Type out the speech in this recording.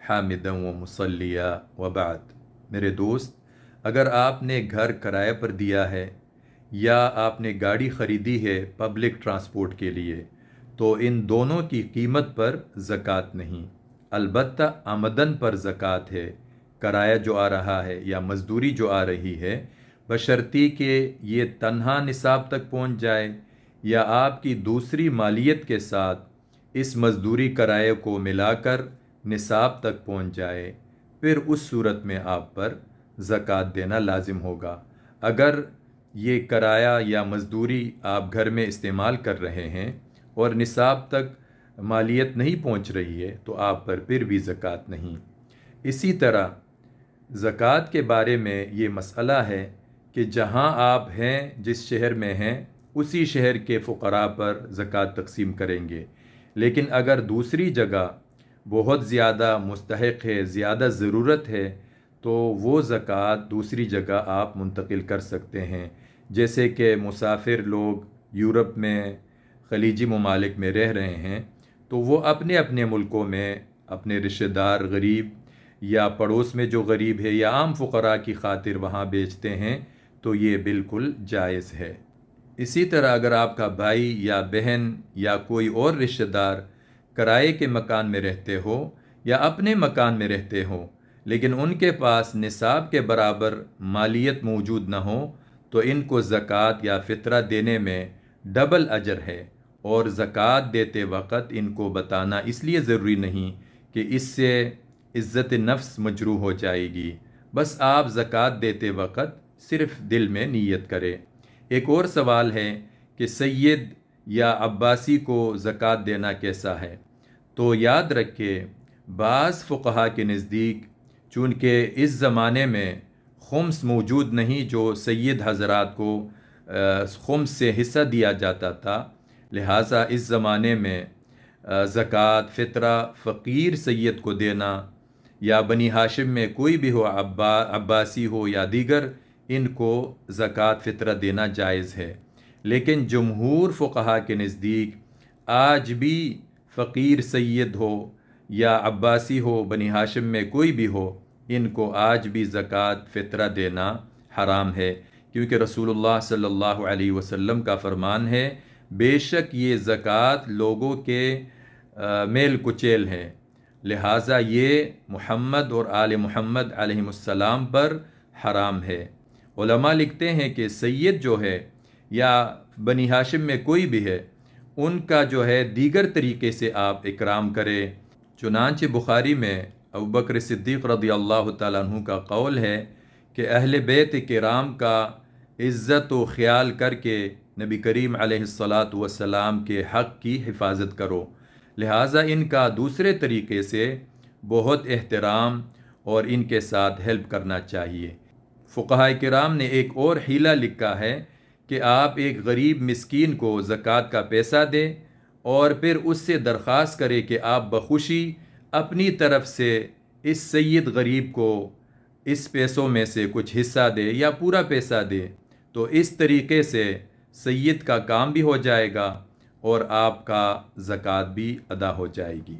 حامدا و مصلیہ وبعد۔ میرے دوست، اگر آپ نے گھر کرائے پر دیا ہے یا آپ نے گاڑی خریدی ہے پبلک ٹرانسپورٹ کے لیے، تو ان دونوں کی قیمت پر زکوٰۃ نہیں، البتہ آمدن پر زکوٰۃ ہے۔ کرایہ جو آ رہا ہے یا مزدوری جو آ رہی ہے، بشرطی کہ یہ تنہا نصاب تک پہنچ جائے یا آپ کی دوسری مالیت کے ساتھ اس مزدوری کرائے کو ملا کر نصاب تک پہنچ جائے، پھر اس صورت میں آپ پر زکوٰۃ دینا لازم ہوگا۔ اگر یہ کرایہ یا مزدوری آپ گھر میں استعمال کر رہے ہیں اور نصاب تک مالیت نہیں پہنچ رہی ہے تو آپ پر پھر بھی زکوٰۃ نہیں۔ اسی طرح زکوٰۃ کے بارے میں یہ مسئلہ ہے کہ جہاں آپ ہیں، جس شہر میں ہیں، اسی شہر کے فقراء پر زکوٰۃ تقسیم کریں گے، لیکن اگر دوسری جگہ بہت زیادہ مستحق ہے، زیادہ ضرورت ہے، تو وہ زکوٰۃ دوسری جگہ آپ منتقل کر سکتے ہیں۔ جیسے کہ مسافر لوگ یورپ میں، خلیجی ممالک میں رہ رہے ہیں، تو وہ اپنے اپنے ملکوں میں اپنے رشتہ دار غریب یا پڑوس میں جو غریب ہے یا عام فقراء کی خاطر وہاں بیچتے ہیں، تو یہ بالکل جائز ہے۔ اسی طرح اگر آپ کا بھائی یا بہن یا کوئی اور رشتہ دار کرائے کے مکان میں رہتے ہو یا اپنے مکان میں رہتے ہو، لیکن ان کے پاس نصاب کے برابر مالیت موجود نہ ہو، تو ان کو زکوٰۃ یا فطرہ دینے میں ڈبل اجر ہے، اور زکوٰۃ دیتے وقت ان کو بتانا اس لیے ضروری نہیں کہ اس سے عزت نفس مجروح ہو جائے گی، بس آپ زکوٰۃ دیتے وقت صرف دل میں نیت کریں۔ ایک اور سوال ہے کہ سید یا عباسی کو زکوٰۃ دینا کیسا ہے؟ تو یاد رکھیں، بعض فقہا کے نزدیک چونکہ اس زمانے میں خمس موجود نہیں جو سید حضرات کو خمس سے حصہ دیا جاتا تھا، لہٰذا اس زمانے میں زکوٰۃ فطرہ فقیر سید کو دینا، یا بنی ہاشم میں کوئی بھی ہو، عباسی ہو یا دیگر، ان کو زکوٰۃ فطرہ دینا جائز ہے۔ لیکن جمہور فقہا کے نزدیک آج بھی فقیر سید ہو یا عباسی ہو، بنی ہاشم میں کوئی بھی ہو، ان کو آج بھی زکوٰۃ فطرہ دینا حرام ہے، کیونکہ رسول اللہ صلی اللہ علیہ وسلم کا فرمان ہے، بے شک یہ زکوٰۃ لوگوں کے میل کچیل ہے، لہٰذا یہ محمد اور آل محمد علیہ السلام پر حرام ہے۔ علماء لکھتے ہیں کہ سید جو ہے یا بنی ہاشم میں کوئی بھی ہے، ان کا جو ہے دیگر طریقے سے آپ اکرام کریں۔ چنانچہ بخاری میں ابوبکر صدیق رضی اللہ تعالیٰ عنہ کا قول ہے کہ اہل بیت کرام کا عزت و خیال کر کے نبی کریم علیہ الصلاۃ والسلام کے حق کی حفاظت کرو، لہٰذا ان کا دوسرے طریقے سے بہت احترام اور ان کے ساتھ ہیلپ کرنا چاہیے۔ فقہاء کرام نے ایک اور حیلہ لکھا ہے کہ آپ ایک غریب مسکین کو زکوٰۃ کا پیسہ دیں اور پھر اس سے درخواست کرے کہ آپ بخوشی اپنی طرف سے اس سید غریب کو اس پیسوں میں سے کچھ حصہ دے یا پورا پیسہ دے، تو اس طریقے سے سید کا کام بھی ہو جائے گا اور آپ کا زکوٰۃ بھی ادا ہو جائے گی۔